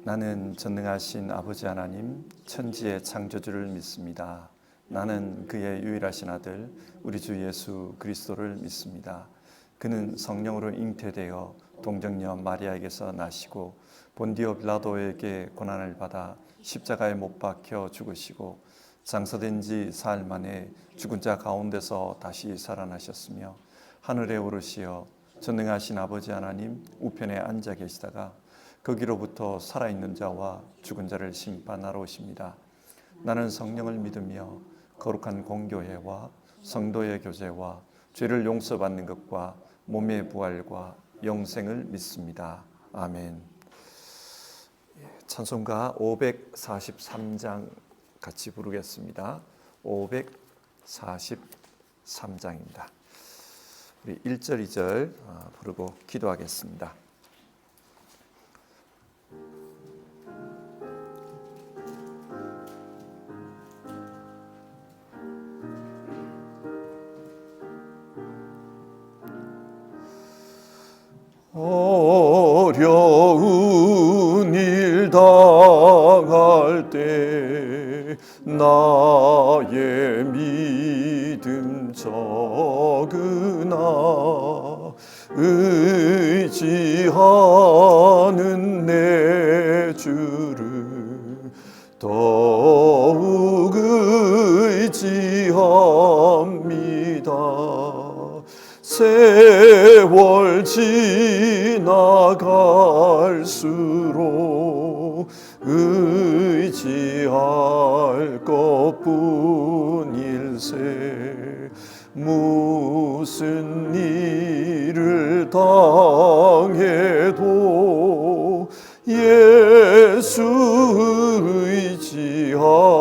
나는 전능하신 아버지 하나님, 천지의 창조주를 믿습니다. 나는 그의 유일하신 아들, 우리 주 예수 그리스도를 믿습니다. 그는 성령으로 잉태되어 동정녀 마리아에게서 나시고 본디오 빌라도에게 고난을 받아 십자가에 못 박혀 죽으시고 장사된 지 사흘 만에 죽은 자 가운데서 다시 살아나셨으며 하늘에 오르시어 전능하신 아버지 하나님 우편에 앉아 계시다가 거기로부터 살아있는 자와 죽은 자를 심판하러 오십니다. 나는 성령을 믿으며 거룩한 공교회와 성도의 교제와 죄를 용서받는 것과 몸의 부활과 영생을 믿습니다. 아멘. 찬송가 543장 같이 부르겠습니다. 543장입니다. 우리 1절 2절 부르고 기도하겠습니다. 어려운 일 당할 때 나의 믿음 적으나 의지하는 내 주를 더욱 의지합니다. 세월 지나갈수록 의지할 것뿐일세. 무슨 일을 당해도 예수 의지합니다.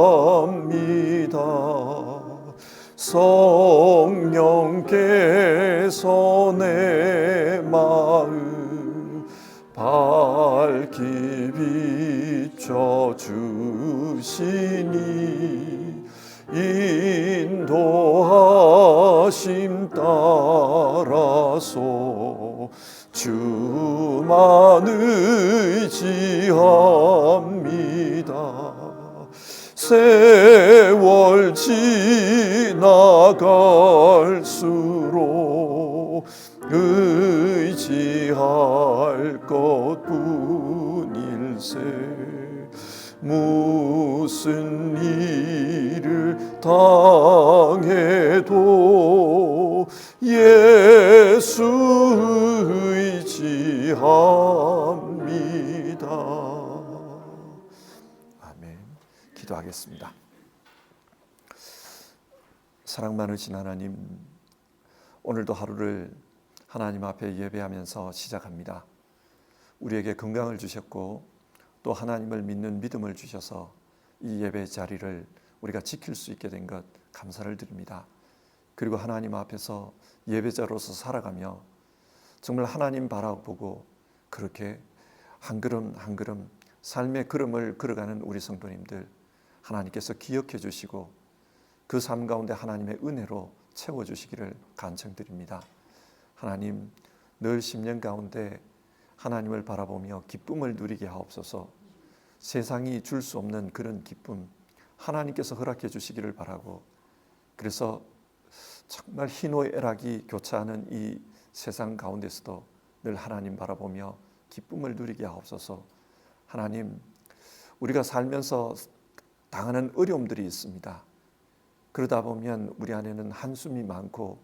성령께서 내 마음 밝히 비춰주시니 인도하심 따라서 주만 의지합니다. 세월 지나갈수록 의지할 것뿐일세. 무슨 일을 당해도 예수 의지합니다. 아멘. 기도하겠습니다. 사랑 많으신 하나님, 오늘도 하루를 하나님 앞에 예배하면서 시작합니다. 우리에게 건강을 주셨고 또 하나님을 믿는 믿음을 주셔서 이 예배 자리를 우리가 지킬 수 있게 된 것 감사를 드립니다. 그리고 하나님 앞에서 예배자로서 살아가며 정말 하나님 바라보고 그렇게 한 걸음 한 걸음 삶의 걸음을 걸어가는 우리 성도님들 하나님께서 기억해 주시고 그 삶 가운데 하나님의 은혜로 채워주시기를 간청드립니다. 하나님, 늘 심령 가운데 하나님을 바라보며 기쁨을 누리게 하옵소서. 세상이 줄 수 없는 그런 기쁨 하나님께서 허락해 주시기를 바라고, 그래서 정말 희노애락이 교차하는 이 세상 가운데서도 늘 하나님 바라보며 기쁨을 누리게 하옵소서. 하나님, 우리가 살면서 당하는 어려움들이 있습니다. 그러다 보면 우리 안에는 한숨이 많고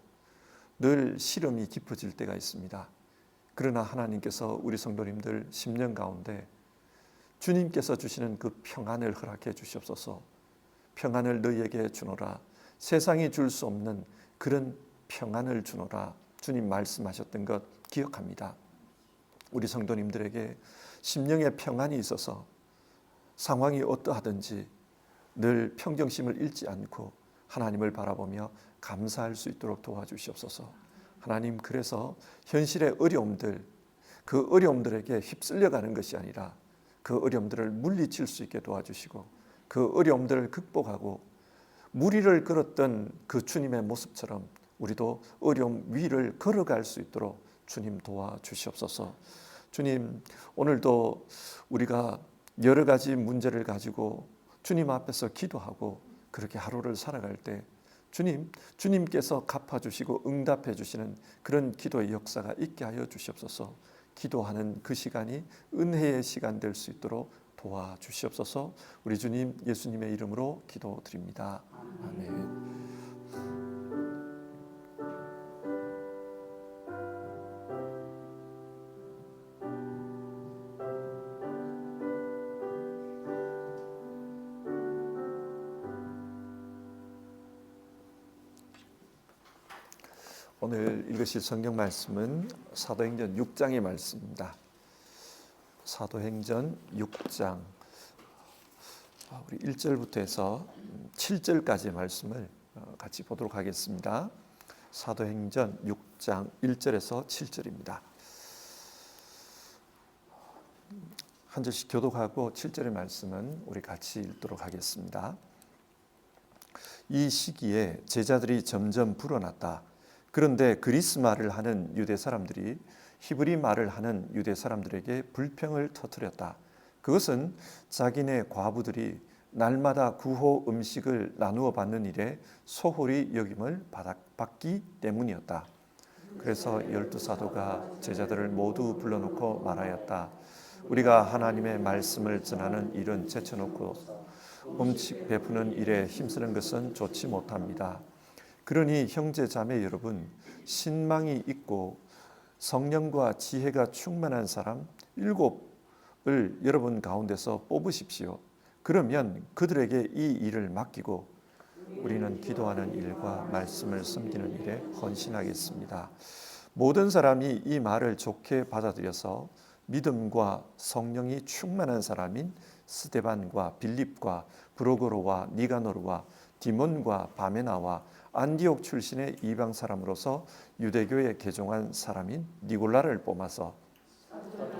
늘 시름이 깊어질 때가 있습니다. 그러나 하나님께서 우리 성도님들 심령 가운데 주님께서 주시는 그 평안을 허락해 주시옵소서. 평안을 너희에게 주노라. 세상이 줄 수 없는 그런 평안을 주노라. 주님 말씀하셨던 것 기억합니다. 우리 성도님들에게 심령의 평안이 있어서 상황이 어떠하든지 늘 평정심을 잃지 않고 하나님을 바라보며 감사할 수 있도록 도와주시옵소서. 하나님, 그래서 현실의 어려움들, 그 어려움들에게 휩쓸려가는 것이 아니라 그 어려움들을 물리칠 수 있게 도와주시고 그 어려움들을 극복하고 무리를 걸었던 그 주님의 모습처럼 우리도 어려움 위를 걸어갈 수 있도록 주님 도와주시옵소서. 주님, 오늘도 우리가 여러 가지 문제를 가지고 주님 앞에서 기도하고 그렇게 하루를 살아갈 때 주님께서 갚아주시고 응답해 주시는 그런 기도의 역사가 있게 하여 주시옵소서. 기도하는 그 시간이 은혜의 시간 될 수 있도록 도와주시옵소서. 우리 주님 예수님의 이름으로 기도드립니다. 아멘. 오늘 읽으실 성경 말씀은 사도행전 6장의 말씀입니다. 사도행전 6장 우리 1절부터 해서 7절까지의 말씀을 같이 보도록 하겠습니다. 사도행전 6장 1절에서 7절입니다. 한 절씩 교독하고 7절의 말씀은 우리 같이 읽도록 하겠습니다. 이 시기에 제자들이 점점 불어났다. 그런데 그리스 말을 하는 유대 사람들이 히브리 말을 하는 유대 사람들에게 불평을 터뜨렸다. 그것은 자기네 과부들이 날마다 구호 음식을 나누어 받는 일에 소홀히 여김을 받기 때문이었다. 그래서 12사도가 제자들을 모두 불러놓고 말하였다. 우리가 하나님의 말씀을 전하는 일은 제쳐놓고 음식 베푸는 일에 힘쓰는 것은 좋지 못합니다. 그러니 형제 자매 여러분, 신망이 있고 성령과 지혜가 충만한 사람 7을 여러분 가운데서 뽑으십시오. 그러면 그들에게 이 일을 맡기고 우리는 기도하는 일과 말씀을 섬기는 일에 헌신하겠습니다. 모든 사람이 이 말을 좋게 받아들여서 믿음과 성령이 충만한 사람인 스데반과 빌립과 브로고로와 니가노르와 디몬과 바메나와 안디옥 출신의 이방 사람으로서 유대교에 개종한 사람인 니골라를 뽑아서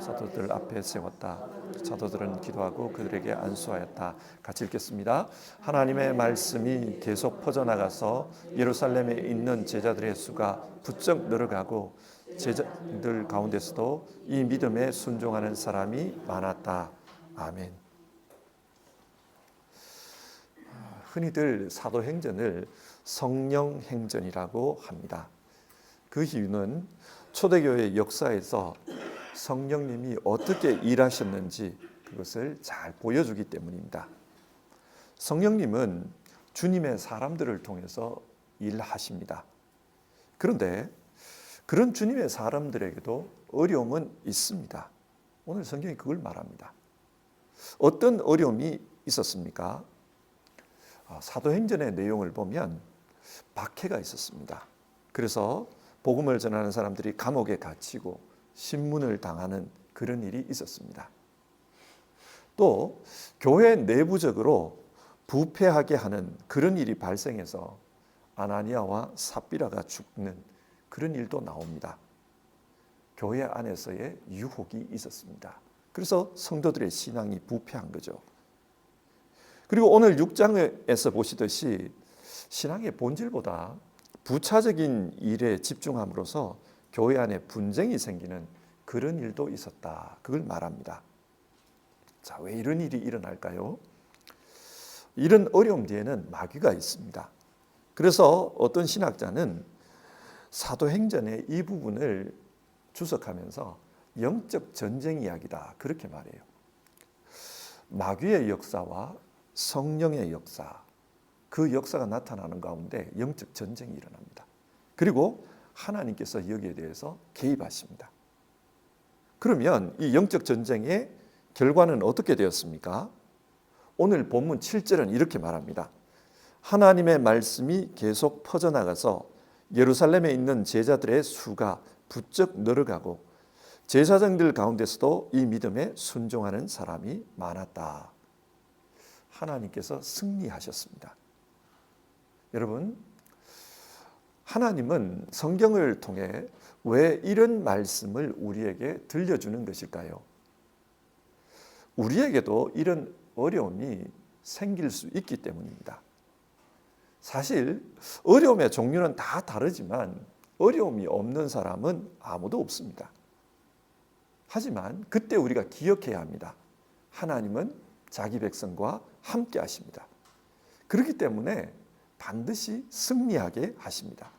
사도들 앞에 세웠다. 사도들은 기도하고 그들에게 안수하였다. 같이 읽겠습니다. 하나님의 말씀이 계속 퍼져나가서 예루살렘에 있는 제자들의 수가 부쩍 늘어가고 제자들 가운데서도 이 믿음에 순종하는 사람이 많았다. 아멘. 흔히들 사도행전을 성령행전이라고 합니다. 그 이유는 초대교회 역사에서 성령님이 어떻게 일하셨는지 그것을 잘 보여주기 때문입니다. 성령님은 주님의 사람들을 통해서 일하십니다. 그런데 그런 주님의 사람들에게도 어려움은 있습니다. 오늘 성경이 그걸 말합니다. 어떤 어려움이 있었습니까? 사도행전의 내용을 보면 박해가 있었습니다. 그래서 복음을 전하는 사람들이 감옥에 갇히고 신문을 당하는 그런 일이 있었습니다. 또 교회 내부적으로 부패하게 하는 그런 일이 발생해서 아나니아와 삽비라가 죽는 그런 일도 나옵니다. 교회 안에서의 유혹이 있었습니다. 그래서 성도들의 신앙이 부패한 거죠. 그리고 오늘 6장에서 보시듯이 신앙의 본질보다 부차적인 일에 집중함으로써 교회 안에 분쟁이 생기는 그런 일도 있었다. 그걸 말합니다. 자, 왜 이런 일이 일어날까요? 이런 어려움 뒤에는 마귀가 있습니다. 그래서 어떤 신학자는 사도행전의 이 부분을 주석하면서 영적 전쟁 이야기다. 그렇게 말해요. 마귀의 역사와 성령의 역사, 그 역사가 나타나는 가운데 영적 전쟁이 일어납니다. 그리고 하나님께서 여기에 대해서 개입하십니다. 그러면 이 영적 전쟁의 결과는 어떻게 되었습니까? 오늘 본문 7절은 이렇게 말합니다. 하나님의 말씀이 계속 퍼져나가서 예루살렘에 있는 제자들의 수가 부쩍 늘어가고 제사장들 가운데서도 이 믿음에 순종하는 사람이 많았다. 하나님께서 승리하셨습니다. 여러분, 하나님은 성경을 통해 왜 이런 말씀을 우리에게 들려주는 것일까요? 우리에게도 이런 어려움이 생길 수 있기 때문입니다. 사실 어려움의 종류는 다 다르지만 어려움이 없는 사람은 아무도 없습니다. 하지만 그때 우리가 기억해야 합니다. 하나님은 자기 백성과 함께 하십니다. 그렇기 때문에 반드시 승리하게 하십니다.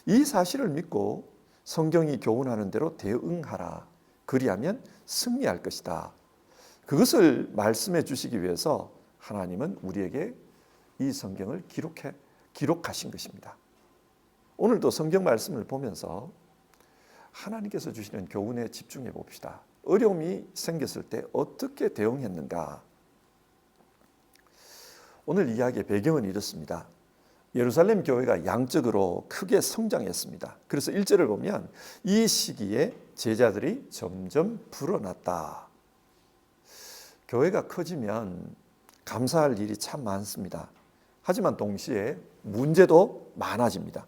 이 사실을 믿고 성경이 교훈하는 대로 대응하라. 그리하면 승리할 것이다. 그것을 말씀해 주시기 위해서 하나님은 우리에게 이 성경을 기록하신 것입니다. 오늘도 성경 말씀을 보면서 하나님께서 주시는 교훈에 집중해 봅시다. 어려움이 생겼을 때 어떻게 대응했는가? 오늘 이야기의 배경은 이렇습니다. 예루살렘 교회가 양적으로 크게 성장했습니다. 그래서 1절을 보면 이 시기에 제자들이 점점 불어났다. 교회가 커지면 감사할 일이 참 많습니다. 하지만 동시에 문제도 많아집니다.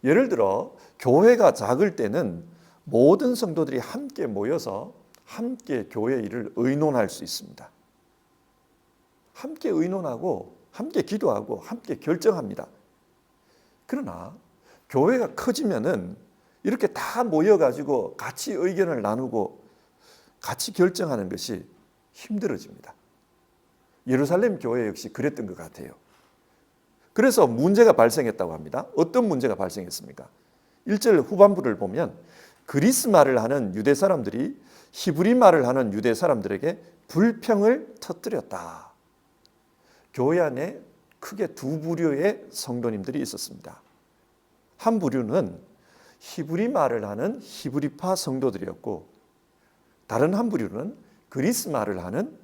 예를 들어 교회가 작을 때는 모든 성도들이 함께 모여서 함께 교회 일을 의논할 수 있습니다. 함께 의논하고 함께 기도하고 함께 결정합니다. 그러나 교회가 커지면은 이렇게 다 모여가지고 같이 의견을 나누고 같이 결정하는 것이 힘들어집니다. 예루살렘 교회 역시 그랬던 것 같아요. 그래서 문제가 발생했다고 합니다. 어떤 문제가 발생했습니까? 1절 후반부를 보면 그리스 말을 하는 유대 사람들이 히브리 말을 하는 유대 사람들에게 불평을 터뜨렸다. 교회 안에 크게 두 부류의 성도님들이 있었습니다. 한 부류는 히브리 말을 하는 히브리파 성도들이었고 다른 한 부류는 그리스 말을 하는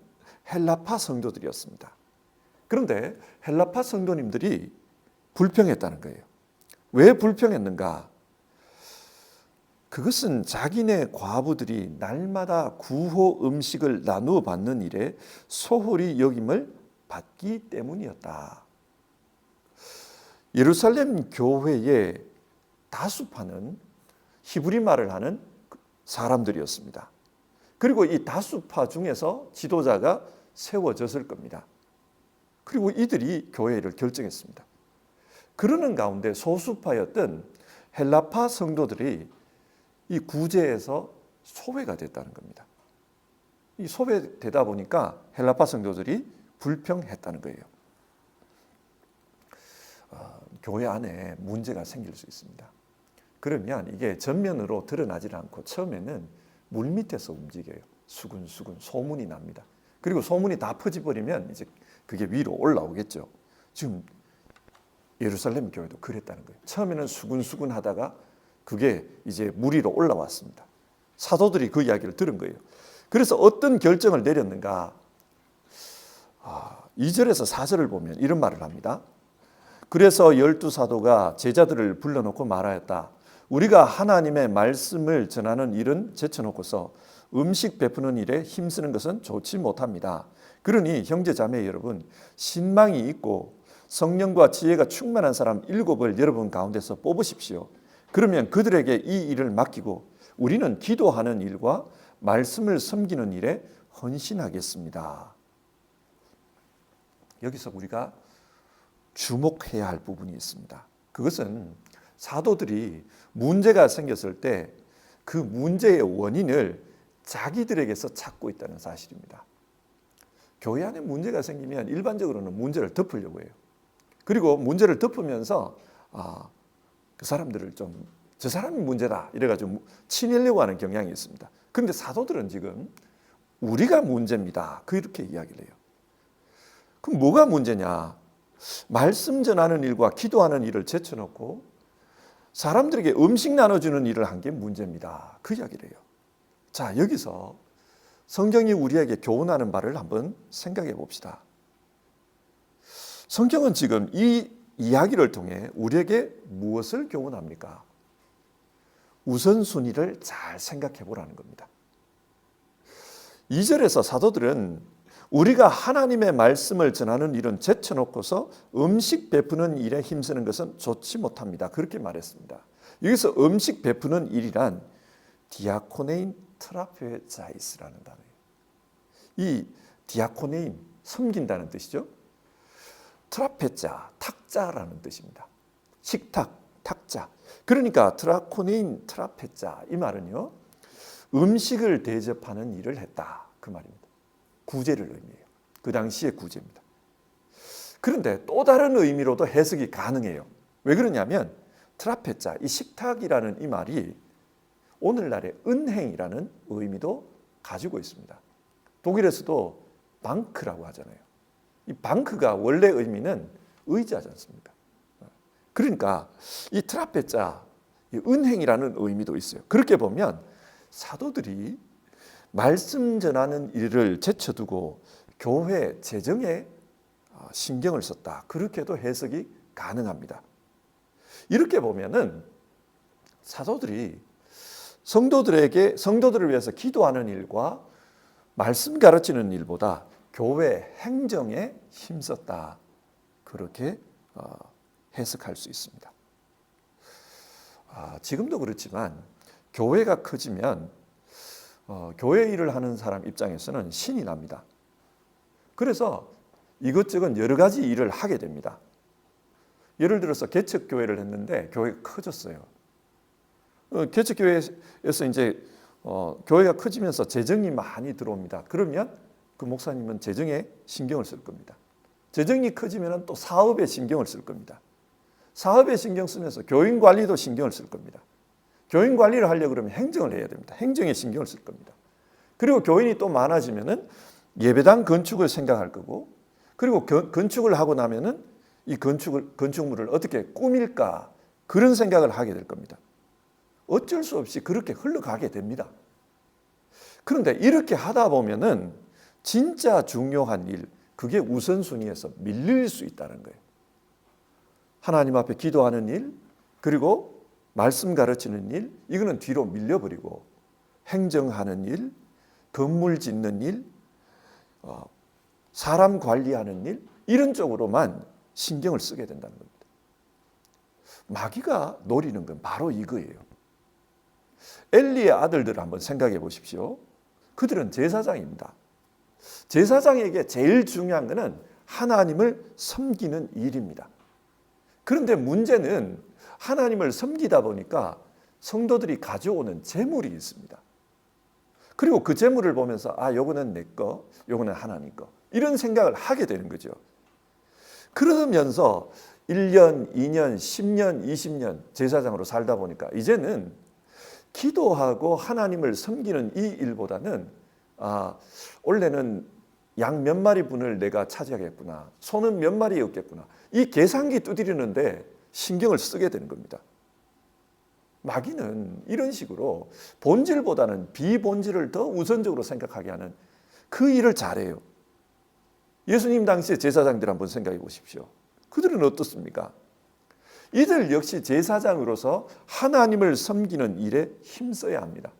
헬라파 성도들이었습니다. 그런데 헬라파 성도님들이 불평했다는 거예요. 왜 불평했는가? 그것은 자기네 과부들이 날마다 구호 음식을 나누어 받는 일에 소홀히 여김을 받기 때문이었다. 예루살렘 교회의 다수파는 히브리 말을 하는 사람들이었습니다. 그리고 이 다수파 중에서 지도자가 세워졌을 겁니다. 그리고 이들이 교회를 결정했습니다. 그러는 가운데 소수파였던 헬라파 성도들이 이 구제에서 소외가 됐다는 겁니다. 이 소외되다 보니까 헬라파 성도들이 불평했다는 거예요. 교회 안에 문제가 생길 수 있습니다. 그러면 이게 전면으로 드러나지 않고 처음에는 물밑에서 움직여요. 수근수근 소문이 납니다. 그리고 소문이 다 퍼져버리면 이제 그게 위로 올라오겠죠. 지금 예루살렘 교회도 그랬다는 거예요. 처음에는 수근수근 하다가 그게 이제 물 위로 올라왔습니다. 사도들이 그 이야기를 들은 거예요. 그래서 어떤 결정을 내렸는가? 2절에서 4절을 보면 이런 말을 합니다. 그래서 12사도가 제자들을 불러놓고 말하였다. 우리가 하나님의 말씀을 전하는 일은 제쳐놓고서 음식 베푸는 일에 힘쓰는 것은 좋지 못합니다. 그러니 형제자매 여러분, 신망이 있고 성령과 지혜가 충만한 사람 7을 여러분 가운데서 뽑으십시오. 그러면 그들에게 이 일을 맡기고 우리는 기도하는 일과 말씀을 섬기는 일에 헌신하겠습니다. 여기서 우리가 주목해야 할 부분이 있습니다. 그것은 사도들이 문제가 생겼을 때 그 문제의 원인을 자기들에게서 찾고 있다는 사실입니다. 교회 안에 문제가 생기면 일반적으로는 문제를 덮으려고 해요. 그리고 문제를 덮으면서 그 사람들을 좀 저 사람이 문제다 이래가지고 치내려고 하는 경향이 있습니다. 그런데 사도들은 지금 우리가 문제입니다. 그렇게 이야기를 해요. 그럼 뭐가 문제냐? 말씀 전하는 일과 기도하는 일을 제쳐놓고 사람들에게 음식 나눠주는 일을 한 게 문제입니다. 그 이야기를 해요. 자, 여기서 성경이 우리에게 교훈하는 바를 한번 생각해 봅시다. 성경은 지금 이 이야기를 통해 우리에게 무엇을 교훈합니까? 우선순위를 잘 생각해 보라는 겁니다. 2절에서 사도들은 우리가 하나님의 말씀을 전하는 일은 제쳐놓고서 음식 베푸는 일에 힘쓰는 것은 좋지 못합니다. 그렇게 말했습니다. 여기서 음식 베푸는 일이란 디아코네인 트라페자이스라는 단어예요. 이 디아코네인, 섬긴다는 뜻이죠. 트라페자, 탁자라는 뜻입니다. 식탁, 탁자. 그러니까 트라코네인 트라페자 이 말은요, 음식을 대접하는 일을 했다. 그 말입니다. 구제를 의미해요. 그 당시의 구제입니다. 그런데 또 다른 의미로도 해석이 가능해요. 왜 그러냐면 트라페자, 이 식탁이라는 이 말이 오늘날의 은행이라는 의미도 가지고 있습니다. 독일에서도 방크라고 하잖아요. 이 방크가 원래 의미는 의자지 않습니까? 그러니까 이 트라페자, 이 은행이라는 의미도 있어요. 그렇게 보면 사도들이 말씀 전하는 일을 제쳐두고 교회 재정에 신경을 썼다. 그렇게도 해석이 가능합니다. 이렇게 보면은 사도들이 성도들을 위해서 기도하는 일과 말씀 가르치는 일보다 교회 행정에 힘썼다. 그렇게 해석할 수 있습니다. 지금도 그렇지만 교회가 커지면 교회 일을 하는 사람 입장에서는 신이 납니다. 그래서 이것저것 여러 가지 일을 하게 됩니다. 예를 들어서 개척교회를 했는데 교회가 커졌어요. 개척교회에서 이제 교회가 커지면서 재정이 많이 들어옵니다. 그러면 그 목사님은 재정에 신경을 쓸 겁니다. 재정이 커지면 또 사업에 신경을 쓸 겁니다. 사업에 신경 쓰면서 교인 관리도 신경을 쓸 겁니다. 교인 관리를 하려고 그러면 행정을 해야 됩니다. 행정에 신경을 쓸 겁니다. 그리고 교인이 또 많아지면은 예배당 건축을 생각할 거고, 그리고 건축을 하고 나면은 이 건축물을 어떻게 꾸밀까, 그런 생각을 하게 될 겁니다. 어쩔 수 없이 그렇게 흘러가게 됩니다. 그런데 이렇게 하다 보면은 진짜 중요한 일, 그게 우선순위에서 밀릴 수 있다는 거예요. 하나님 앞에 기도하는 일, 그리고 말씀 가르치는 일, 이거는 뒤로 밀려버리고 행정하는 일, 건물 짓는 일, 사람 관리하는 일, 이런 쪽으로만 신경을 쓰게 된다는 겁니다. 마귀가 노리는 건 바로 이거예요. 엘리의 아들들을 한번 생각해 보십시오. 그들은 제사장입니다. 제사장에게 제일 중요한 것은 하나님을 섬기는 일입니다. 그런데 문제는 하나님을 섬기다 보니까 성도들이 가져오는 재물이 있습니다. 그리고 그 재물을 보면서 요거는 내 거, 요거는 하나님 거, 이런 생각을 하게 되는 거죠. 그러면서 1년, 2년, 10년, 20년 제사장으로 살다 보니까 이제는 기도하고 하나님을 섬기는 이 일보다는 원래는 양 몇 마리 분을 내가 차지하겠구나, 소는 몇 마리였겠구나, 이 계산기 두드리는데 신경을 쓰게 되는 겁니다. 마귀는 이런 식으로 본질보다는 비본질을 더 우선적으로 생각하게 하는 그 일을 잘해요. 예수님 당시의 제사장들 한번 생각해 보십시오. 그들은 어떻습니까? 이들 역시 제사장으로서 하나님을 섬기는 일에 힘써야 합니다.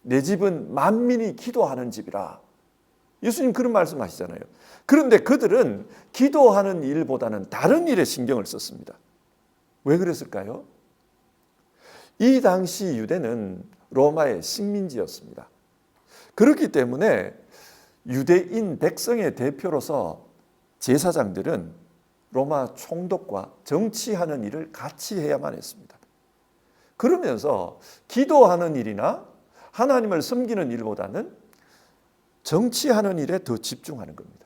내 집은 만민이 기도하는 집이라. 예수님 그런 말씀하시잖아요. 그런데 그들은 기도하는 일보다는 다른 일에 신경을 썼습니다. 왜 그랬을까요? 이 당시 유대는 로마의 식민지였습니다. 그렇기 때문에 유대인 백성의 대표로서 제사장들은 로마 총독과 정치하는 일을 같이 해야만 했습니다. 그러면서 기도하는 일이나 하나님을 섬기는 일보다는 정치하는 일에 더 집중하는 겁니다.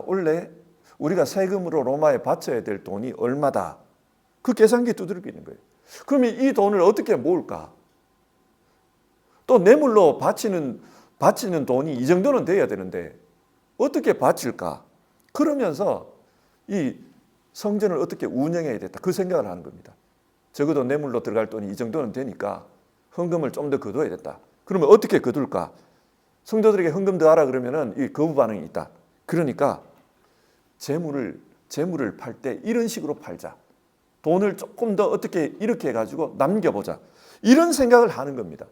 원래 우리가 세금으로 로마에 바쳐야 될 돈이 얼마다. 그 계산기 두들기는 거예요. 그러면 이 돈을 어떻게 모을까? 또 뇌물로 바치는 돈이 이 정도는 돼야 되는데 어떻게 바칠까? 그러면서 이 성전을 어떻게 운영해야 됐다. 그 생각을 하는 겁니다. 적어도 뇌물로 들어갈 돈이 이 정도는 되니까 헌금을 좀 더 거둬야 됐다. 그러면 어떻게 거둘까? 성도들에게 헌금 더 하라 그러면은 이 거부 반응이 있다. 그러니까 재물을 팔 때 이런 식으로 팔자. 돈을 조금 더 어떻게 이렇게 해가지고 남겨보자. 이런 생각을 하는 겁니다.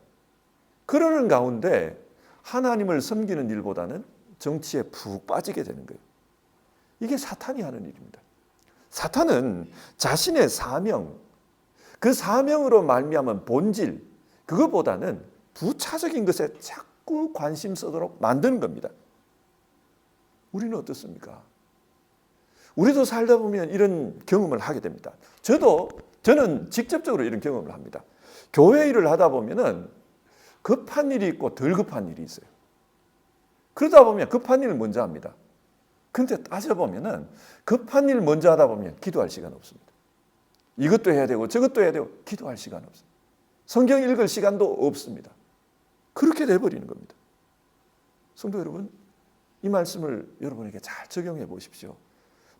그러는 가운데 하나님을 섬기는 일보다는 정치에 푹 빠지게 되는 거예요. 이게 사탄이 하는 일입니다. 사탄은 자신의 사명, 그 사명으로 말미암은 본질, 그것보다는 부차적인 것에 자꾸 관심 쓰도록 만드는 겁니다. 우리는 어떻습니까? 우리도 살다 보면 이런 경험을 하게 됩니다. 저는 직접적으로 이런 경험을 합니다. 교회 일을 하다 보면은 급한 일이 있고 덜 급한 일이 있어요. 그러다 보면 급한 일을 먼저 합니다. 근데 따져보면은 급한 일 먼저 하다 보면 기도할 시간 없습니다. 이것도 해야 되고 저것도 해야 되고 기도할 시간 없습니다. 성경 읽을 시간도 없습니다. 그렇게 돼버리는 겁니다. 성도 여러분, 이 말씀을 여러분에게 잘 적용해 보십시오.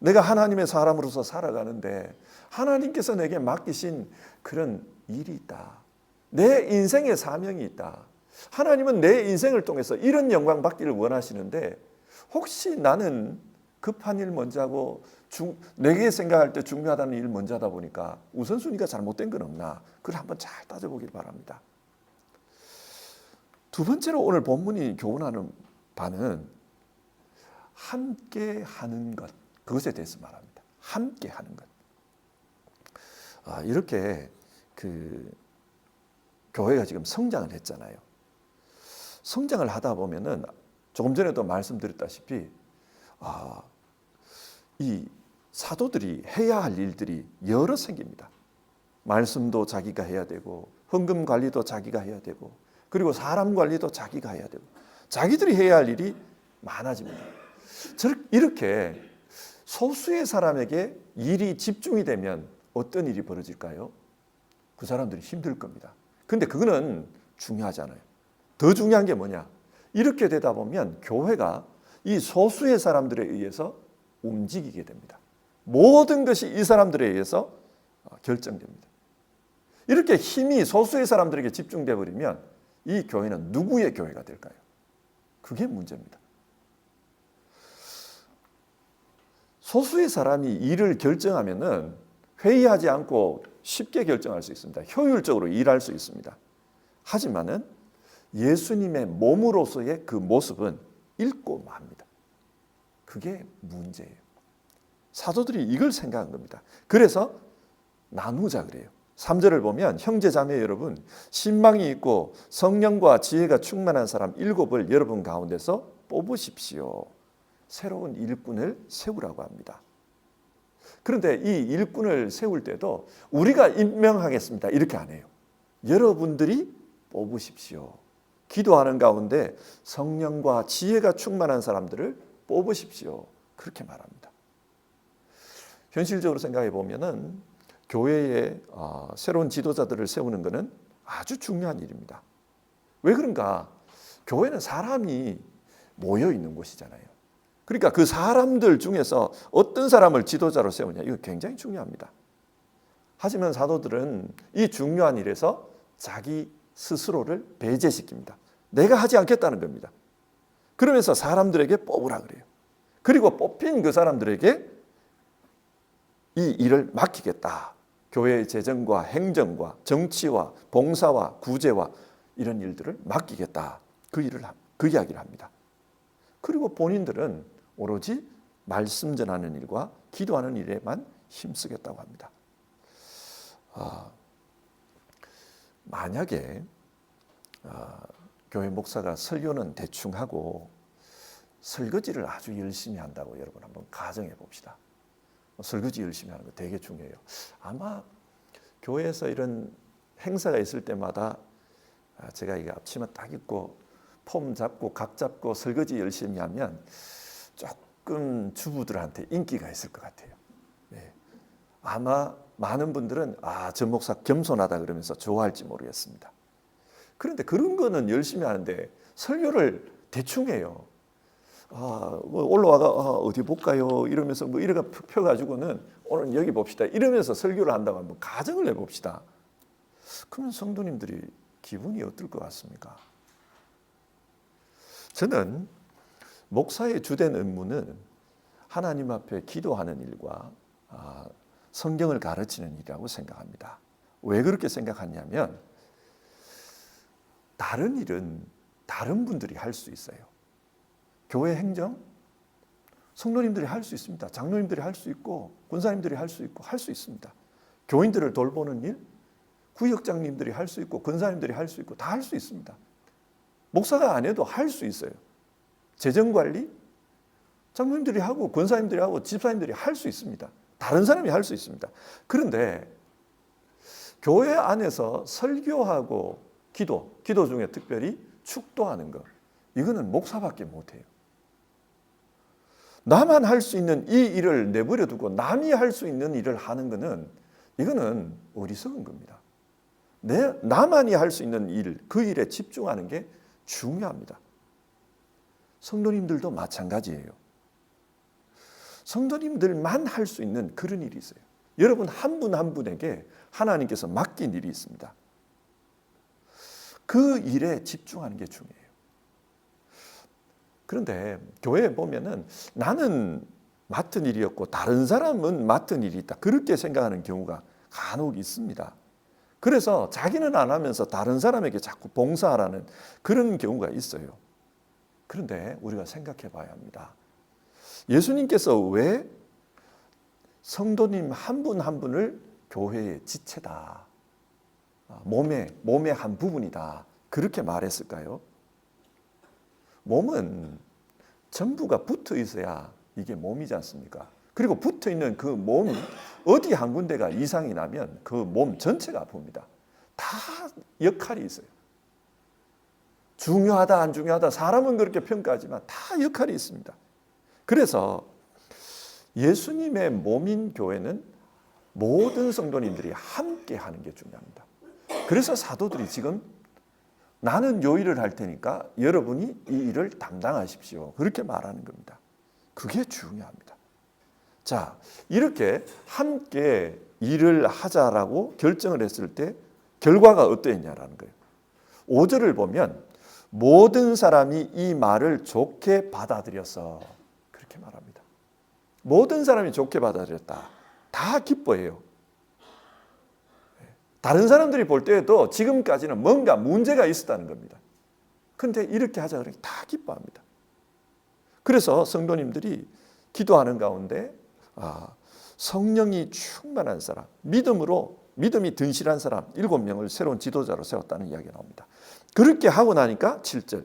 내가 하나님의 사람으로서 살아가는데 하나님께서 내게 맡기신 그런 일이 있다. 내 인생의 사명이 있다. 하나님은 내 인생을 통해서 이런 영광 받기를 원하시는데 혹시 나는 급한 일 먼저 하고 내게 생각할 때 중요하다는 일 먼저 하다 보니까 우선순위가 잘못된 건 없나? 그걸 한번 잘 따져보길 바랍니다. 두 번째로 오늘 본문이 교훈하는 바는 함께 하는 것, 그것에 대해서 말합니다. 함께 하는 것. 이렇게 교회가 지금 성장을 했잖아요. 성장을 하다 보면은 조금 전에도 말씀드렸다시피 이 사도들이 해야 할 일들이 여러 생깁니다. 말씀도 자기가 해야 되고 헌금 관리도 자기가 해야 되고 그리고 사람 관리도 자기가 해야 되고 자기들이 해야 할 일이 많아집니다. 이렇게 소수의 사람에게 일이 집중이 되면 어떤 일이 벌어질까요? 그 사람들이 힘들 겁니다. 근데 그거는 중요하지 않아요. 더 중요한 게 뭐냐? 이렇게 되다 보면 교회가 이 소수의 사람들에 의해서 움직이게 됩니다. 모든 것이 이 사람들에 의해서 결정됩니다. 이렇게 힘이 소수의 사람들에게 집중돼 버리면 이 교회는 누구의 교회가 될까요? 그게 문제입니다. 소수의 사람이 일을 결정하면은 회의하지 않고 쉽게 결정할 수 있습니다. 효율적으로 일할 수 있습니다. 하지만은 예수님의 몸으로서의 그 모습은 잃고 맙니다. 그게 문제예요. 사도들이 이걸 생각한 겁니다. 그래서 나누자 그래요. 3절을 보면 형제 자매 여러분, 신망이 있고 성령과 지혜가 충만한 사람 7을 여러분 가운데서 뽑으십시오. 새로운 일꾼을 세우라고 합니다. 그런데 이 일꾼을 세울 때도 우리가 임명하겠습니다 이렇게 안 해요. 여러분들이 뽑으십시오. 기도하는 가운데 성령과 지혜가 충만한 사람들을 뽑으십시오. 그렇게 말합니다. 현실적으로 생각해 보면은 교회에 새로운 지도자들을 세우는 것은 아주 중요한 일입니다. 왜 그런가? 교회는 사람이 모여 있는 곳이잖아요. 그러니까 그 사람들 중에서 어떤 사람을 지도자로 세우냐, 이거 굉장히 중요합니다. 하지만 사도들은 이 중요한 일에서 자기 스스로를 배제시킵니다. 내가 하지 않겠다는 겁니다. 그러면서 사람들에게 뽑으라 그래요. 그리고 뽑힌 그 사람들에게 이 일을 맡기겠다. 교회의 재정과 행정과 정치와 봉사와 구제와 이런 일들을 맡기겠다. 그 이야기를 합니다. 그리고 본인들은 오로지 말씀 전하는 일과 기도하는 일에만 힘쓰겠다고 합니다. 만약에 교회 목사가 설교는 대충 하고 설거지를 아주 열심히 한다고 여러분 한번 가정해 봅시다. 설거지 열심히 하는 거 되게 중요해요. 아마 교회에서 이런 행사가 있을 때마다 제가 이게 앞치마 딱 입고 폼 잡고 각 잡고 설거지 열심히 하면 조금 주부들한테 인기가 있을 것 같아요. 네. 아마 많은 분들은 전 목사 겸손하다 그러면서 좋아할지 모르겠습니다. 그런데 그런 거는 열심히 하는데 설교를 대충 해요. 뭐 올라와가 어디 볼까요? 이러면서 뭐 이래가 펴가지고는 오늘 여기 봅시다. 이러면서 설교를 한다고 하면 가정을 해봅시다. 그러면 성도님들이 기분이 어떨 것 같습니까? 저는 목사의 주된 업무는 하나님 앞에 기도하는 일과 성경을 가르치는 일이라고 생각합니다. 왜 그렇게 생각하냐면 다른 일은 다른 분들이 할 수 있어요. 교회 행정, 성도님들이 할 수 있습니다. 장로님들이 할 수 있고 권사님들이 할 수 있고 할 수 있습니다. 교인들을 돌보는 일, 구역장님들이 할 수 있고 권사님들이 할 수 있고 다 할 수 있습니다. 목사가 안 해도 할 수 있어요. 재정관리, 장로님들이 하고 권사님들이 하고 집사님들이 할 수 있습니다. 다른 사람이 할 수 있습니다. 그런데 교회 안에서 설교하고 기도 중에 특별히 축도하는 것, 이거는 목사밖에 못해요. 나만 할 수 있는 이 일을 내버려 두고 남이 할 수 있는 일을 하는 것은 이거는 어리석은 겁니다. 나만이 할 수 있는 일, 그 일에 집중하는 게 중요합니다. 성도님들도 마찬가지예요. 성도님들만 할 수 있는 그런 일이 있어요. 여러분 한 분 한 분에게 하나님께서 맡긴 일이 있습니다. 그 일에 집중하는 게 중요해요. 그런데 교회에 보면은 나는 맡은 일이었고 다른 사람은 맡은 일이 있다, 그렇게 생각하는 경우가 간혹 있습니다. 그래서 자기는 안 하면서 다른 사람에게 자꾸 봉사하라는 그런 경우가 있어요. 그런데 우리가 생각해 봐야 합니다. 예수님께서 왜 성도님 한 분 한 분을 교회의 지체다, 몸의 한 부분이다, 그렇게 말했을까요? 몸은 전부가 붙어 있어야 이게 몸이지 않습니까? 그리고 붙어 있는 그 몸 어디 한 군데가 이상이 나면 그 몸 전체가 아픕니다. 다 역할이 있어요. 중요하다 안 중요하다 사람은 그렇게 평가하지만 다 역할이 있습니다. 그래서 예수님의 몸인 교회는 모든 성도님들이 함께 하는 게 중요합니다. 그래서 사도들이 지금 나는 요 일을 할 테니까 여러분이 이 일을 담당하십시오, 그렇게 말하는 겁니다. 그게 중요합니다. 자, 이렇게 함께 일을 하자라고 결정을 했을 때 결과가 어떠했냐라는 거예요. 5절을 보면 모든 사람이 이 말을 좋게 받아들였어, 그렇게 말합니다. 모든 사람이 좋게 받아들였다. 다 기뻐해요. 다른 사람들이 볼 때에도 지금까지는 뭔가 문제가 있었다는 겁니다. 그런데 이렇게 하자 그러니 다 기뻐합니다. 그래서 성도님들이 기도하는 가운데 성령이 충만한 사람, 믿음이 든실한 사람 7명을 새로운 지도자로 세웠다는 이야기가 나옵니다. 그렇게 하고 나니까 7절,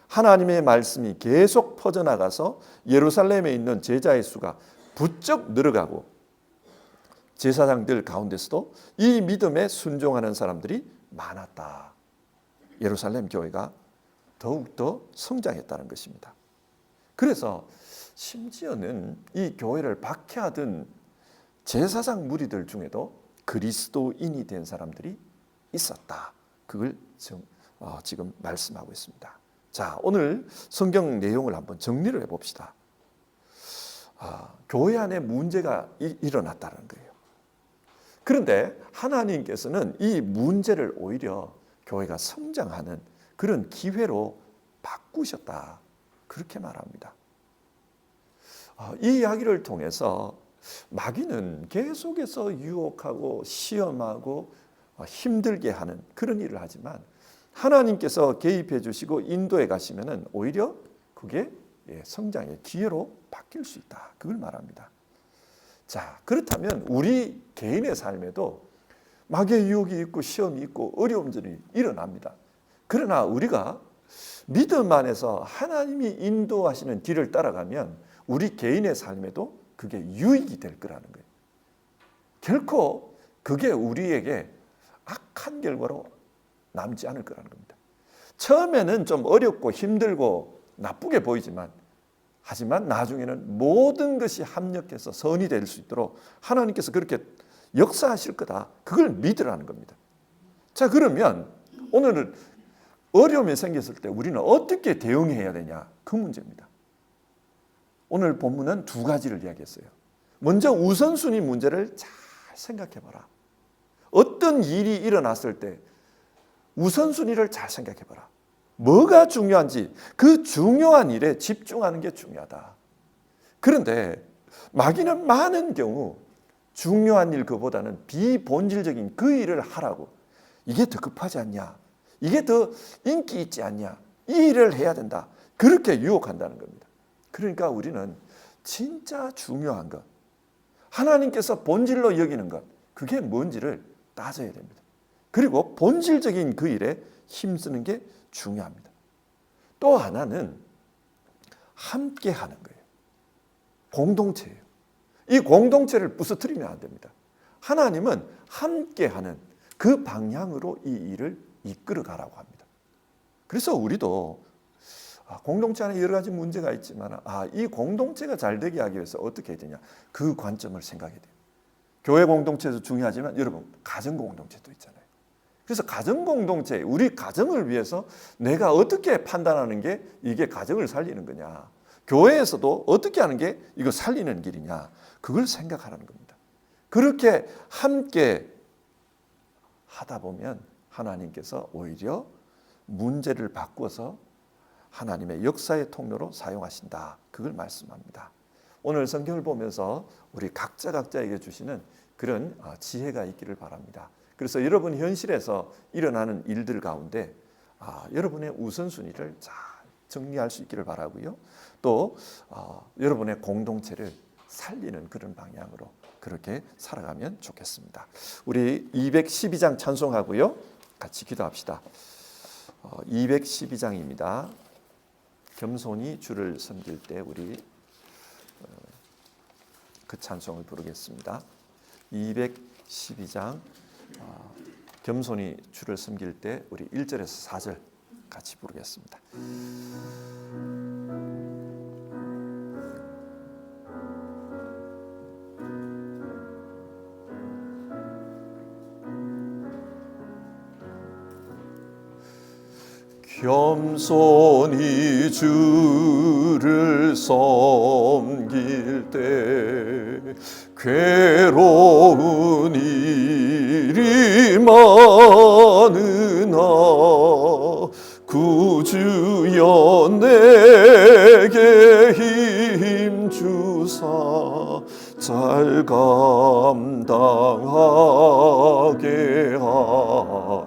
하나님의 말씀이 계속 퍼져나가서 예루살렘에 있는 제자의 수가 부쩍 늘어가고 제사장들 가운데서도 이 믿음에 순종하는 사람들이 많았다. 예루살렘 교회가 더욱더 성장했다는 것입니다. 그래서 심지어는 이 교회를 박해하던 제사장 무리들 중에도 그리스도인이 된 사람들이 있었다. 그걸 지금 말씀하고 있습니다. 자, 오늘 성경 내용을 한번 정리를 해봅시다. 교회 안에 문제가 일어났다는 거예요. 그런데 하나님께서는 이 문제를 오히려 교회가 성장하는 그런 기회로 바꾸셨다, 그렇게 말합니다. 이 이야기를 통해서 마귀는 계속해서 유혹하고 시험하고 힘들게 하는 그런 일을 하지만 하나님께서 개입해 주시고 인도해 가시면은 오히려 그게 성장의 기회로 바뀔 수 있다, 그걸 말합니다. 자, 그렇다면 우리 개인의 삶에도 마귀의 유혹이 있고 시험이 있고 어려움들이 일어납니다. 그러나 우리가 믿음 안에서 하나님이 인도하시는 길을 따라가면 우리 개인의 삶에도 그게 유익이 될 거라는 거예요. 결코 그게 우리에게 악한 결과로 남지 않을 거라는 겁니다. 처음에는 좀 어렵고 힘들고 나쁘게 보이지만 하지만 나중에는 모든 것이 합력해서 선이 될 수 있도록 하나님께서 그렇게 역사하실 거다, 그걸 믿으라는 겁니다. 자, 그러면 오늘은 어려움이 생겼을 때 우리는 어떻게 대응해야 되냐, 그 문제입니다. 오늘 본문은 두 가지를 이야기했어요. 먼저 우선순위 문제를 잘 생각해봐라. 어떤 일이 일어났을 때 우선순위를 잘 생각해봐라. 뭐가 중요한지 그 중요한 일에 집중하는 게 중요하다. 그런데 마귀는 많은 경우 중요한 일 그보다는 비본질적인 그 일을 하라고, 이게 더 급하지 않냐, 이게 더 인기 있지 않냐, 이 일을 해야 된다, 그렇게 유혹한다는 겁니다. 그러니까 우리는 진짜 중요한 것, 하나님께서 본질로 여기는 것, 그게 뭔지를 따져야 됩니다. 그리고 본질적인 그 일에 힘쓰는 게 중요합니다. 또 하나는 함께 하는 거예요. 공동체예요. 이 공동체를 부서뜨리면 안 됩니다. 하나님은 함께 하는 그 방향으로 이 일을 이끌어 가라고 합니다. 그래서 우리도 공동체 안에 여러 가지 문제가 있지만 이 공동체가 잘 되게 하기 위해서 어떻게 해야 되냐, 그 관점을 생각해야 돼요. 교회 공동체도 중요하지만 여러분 가정 공동체도 있잖아요. 그래서 가정 공동체, 우리 가정을 위해서 내가 어떻게 판단하는 게 이게 가정을 살리는 거냐, 교회에서도 어떻게 하는 게 이거 살리는 길이냐, 그걸 생각하라는 겁니다. 그렇게 함께 하다 보면 하나님께서 오히려 문제를 바꿔서 하나님의 역사의 통로로 사용하신다, 그걸 말씀합니다. 오늘 성경을 보면서 우리 각자에게 주시는 그런 지혜가 있기를 바랍니다. 그래서 여러분 현실에서 일어나는 일들 가운데 여러분의 우선순위를 잘 정리할 수 있기를 바라고요. 또 여러분의 공동체를 살리는 그런 방향으로 그렇게 살아가면 좋겠습니다. 우리 212장 찬송하고요, 같이 기도합시다. 212장입니다. 겸손히 주를 섬길 때 우리 그 찬송을 부르겠습니다. 212장 겸손히 주를 섬길 때 우리 1절에서 4절 같이 부르겠습니다. 겸손히 주를 섬길 때 괴로운 일이 많으나 구주여 내게 힘 주사 잘 감당하게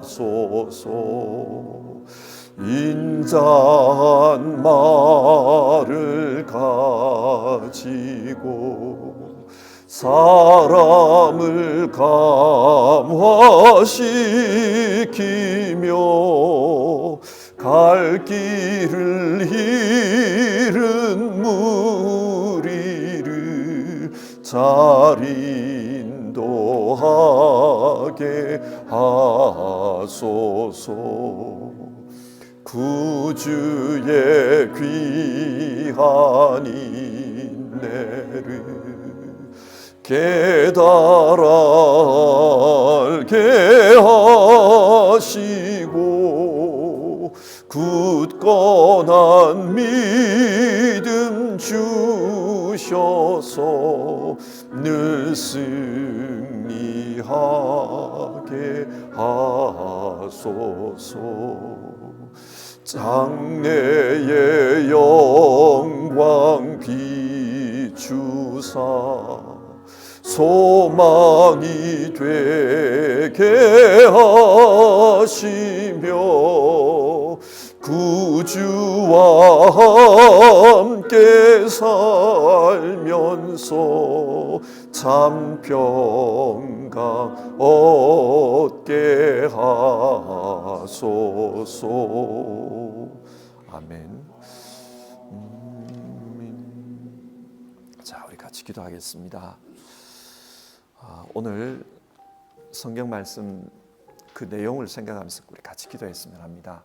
하소서. 인자한 말을 가지고 사람을 감화시키며 갈 길을 잃은 무리를 잘 인도하게 하소서. 구주의 귀한 인내를 깨달아 알게 하시고 굳건한 믿음 주셔서 늘 승리하게 하소서. 장래의 영광 비추사 소망이 되게 하시며 구주와 함께 살면서 참 평강 얻게 하소서. 아멘. 자, 우리 같이 기도하겠습니다. 오늘 성경 말씀 그 내용을 생각하면서 우리 같이 기도했으면 합니다.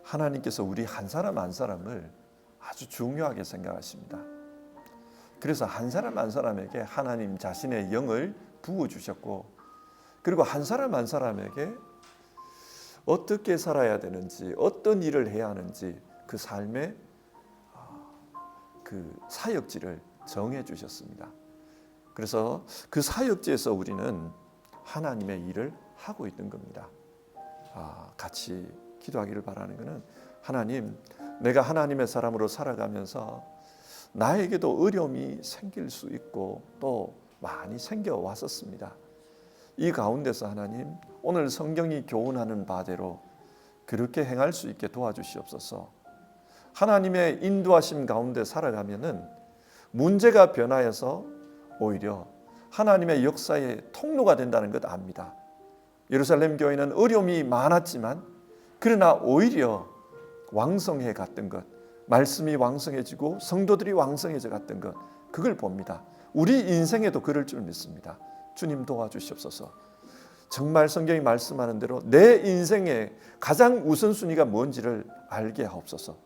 하나님께서 우리 한 사람 한 사람을 아주 중요하게 생각하십니다. 그래서 한 사람 한 사람에게 하나님 자신의 영을 부어주셨고, 그리고 한 사람 한 사람에게 어떻게 살아야 되는지, 어떤 일을 해야 하는지 그 삶의 그 사역지를 정해 주셨습니다. 그래서 그 사역지에서 우리는 하나님의 일을 하고 있는 겁니다. 같이 기도하기를 바라는 것은, 하나님, 내가 하나님의 사람으로 살아가면서 나에게도 어려움이 생길 수 있고 또 많이 생겨왔었습니다. 이 가운데서 하나님, 오늘 성경이 교훈하는 바대로 그렇게 행할 수 있게 도와주시옵소서. 하나님의 인도하심 가운데 살아가면은 문제가 변화해서 오히려 하나님의 역사의 통로가 된다는 것 압니다. 예루살렘 교회는 어려움이 많았지만 그러나 오히려 왕성해 갔던 것, 말씀이 왕성해지고 성도들이 왕성해져 갔던 것, 그걸 봅니다. 우리 인생에도 그럴 줄 믿습니다. 주님 도와주시옵소서. 정말 성경이 말씀하는 대로 내 인생의 가장 우선순위가 뭔지를 알게 하옵소서.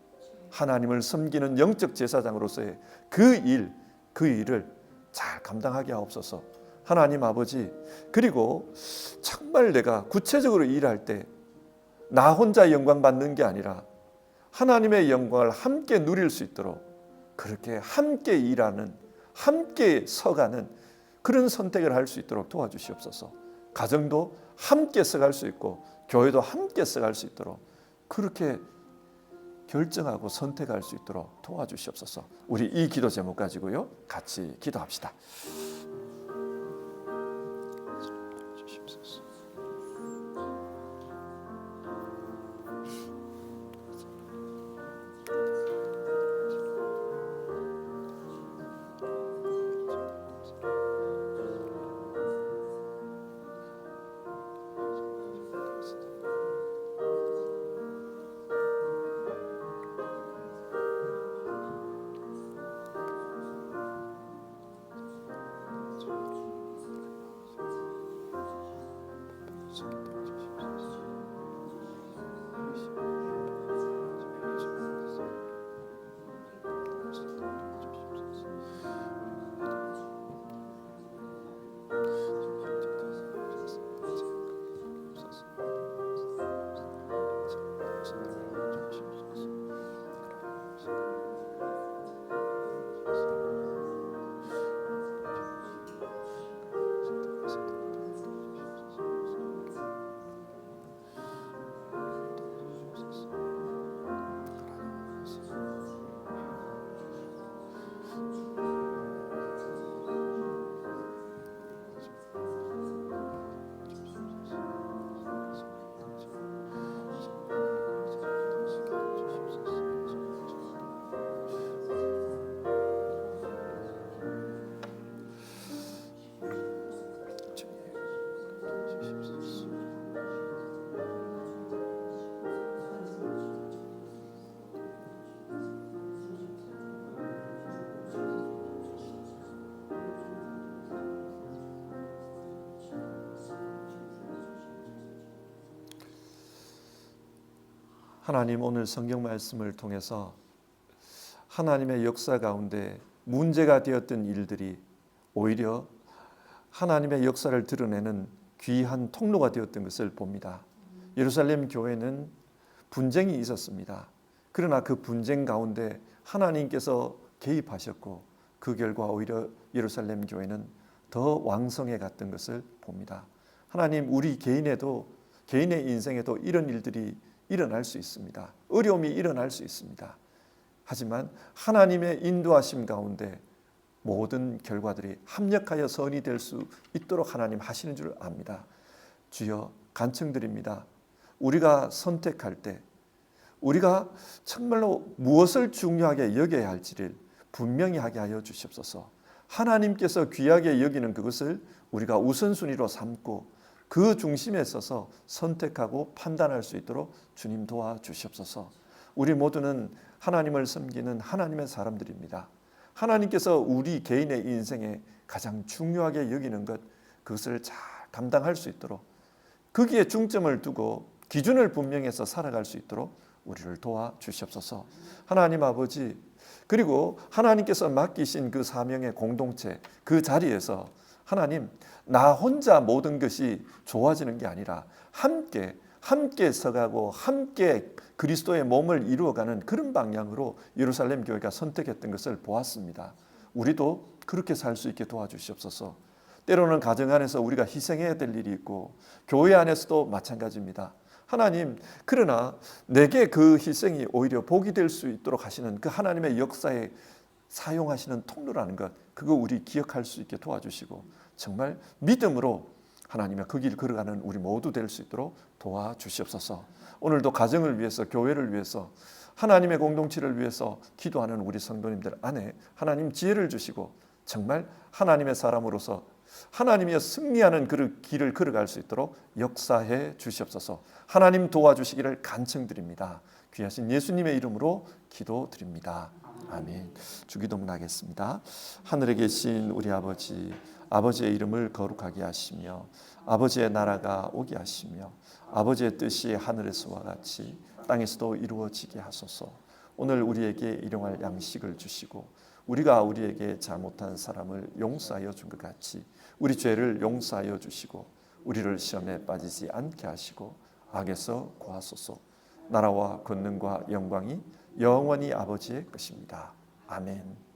하나님을 섬기는 영적 제사장으로서의 그 일을 잘 감당하게 하옵소서. 하나님 아버지, 그리고 정말 내가 구체적으로 일할 때 나 혼자 영광 받는 게 아니라 하나님의 영광을 함께 누릴 수 있도록 그렇게 함께 일하는, 함께 서가는 그런 선택을 할 수 있도록 도와주시옵소서. 가정도 함께 써갈 수 있고 교회도 함께 써갈 수 있도록 그렇게 결정하고 선택할 수 있도록 도와주시옵소서. 우리 이 기도 제목 가지고요 같이 기도합시다. 하나님, 오늘 성경 말씀을 통해서 하나님의 역사 가운데 문제가 되었던 일들이 오히려 하나님의 역사를 드러내는 귀한 통로가 되었던 것을 봅니다. 예루살렘 교회는 분쟁이 있었습니다. 그러나 그 분쟁 가운데 하나님께서 개입하셨고 그 결과 오히려 예루살렘 교회는 더 왕성해 갔던 것을 봅니다. 하나님, 우리 개인의 인생에도 이런 일들이 일어날 수 있습니다. 어려움이 일어날 수 있습니다. 하지만 하나님의 인도하심 가운데 모든 결과들이 합력하여 선이 될 수 있도록 하나님 하시는 줄 압니다. 주여, 간청드립니다. 우리가 선택할 때 우리가 정말로 무엇을 중요하게 여겨야 할지를 분명히 하게 하여 주시옵소서. 하나님께서 귀하게 여기는 그것을 우리가 우선순위로 삼고 그 중심에 서서 선택하고 판단할 수 있도록 주님 도와주시옵소서. 우리 모두는 하나님을 섬기는 하나님의 사람들입니다. 하나님께서 우리 개인의 인생에 가장 중요하게 여기는 것, 그것을 잘 감당할 수 있도록 거기에 중점을 두고 기준을 분명해서 살아갈 수 있도록 우리를 도와주시옵소서. 하나님 아버지, 그리고 하나님께서 맡기신 그 사명의 공동체, 그 자리에서 하나님, 나 혼자 모든 것이 좋아지는 게 아니라 함께 서가고 함께 그리스도의 몸을 이루어가는 그런 방향으로 예루살렘 교회가 선택했던 것을 보았습니다. 우리도 그렇게 살 수 있게 도와주시옵소서. 때로는 가정 안에서 우리가 희생해야 될 일이 있고 교회 안에서도 마찬가지입니다. 하나님, 그러나 내게 그 희생이 오히려 복이 될 수 있도록 하시는 그 하나님의 역사에 사용하시는 통로라는 것, 그거 우리 기억할 수 있게 도와주시고 정말 믿음으로 하나님의 그 길 걸어가는 우리 모두 될 수 있도록 도와주시옵소서. 오늘도 가정을 위해서, 교회를 위해서, 하나님의 공동체를 위해서 기도하는 우리 성도님들 안에 하나님 지혜를 주시고 정말 하나님의 사람으로서 하나님이 승리하는 그 길을 걸어갈 수 있도록 역사해 주시옵소서. 하나님 도와주시기를 간청드립니다. 귀하신 예수님의 이름으로 기도드립니다. 아멘. 주기도문 하겠습니다. 하늘에 계신 우리 아버지, 아버지의 이름을 거룩하게 하시며 아버지의 나라가 오게 하시며 아버지의 뜻이 하늘에서와 같이 땅에서도 이루어지게 하소서. 오늘 우리에게 일용할 양식을 주시고 우리가 우리에게 잘못한 사람을 용서하여 준 것 같이 우리 죄를 용서하여 주시고 우리를 시험에 빠지지 않게 하시고 악에서 구하소서. 나라와 권능과 영광이 영원히 아버지의 것입니다. 아멘.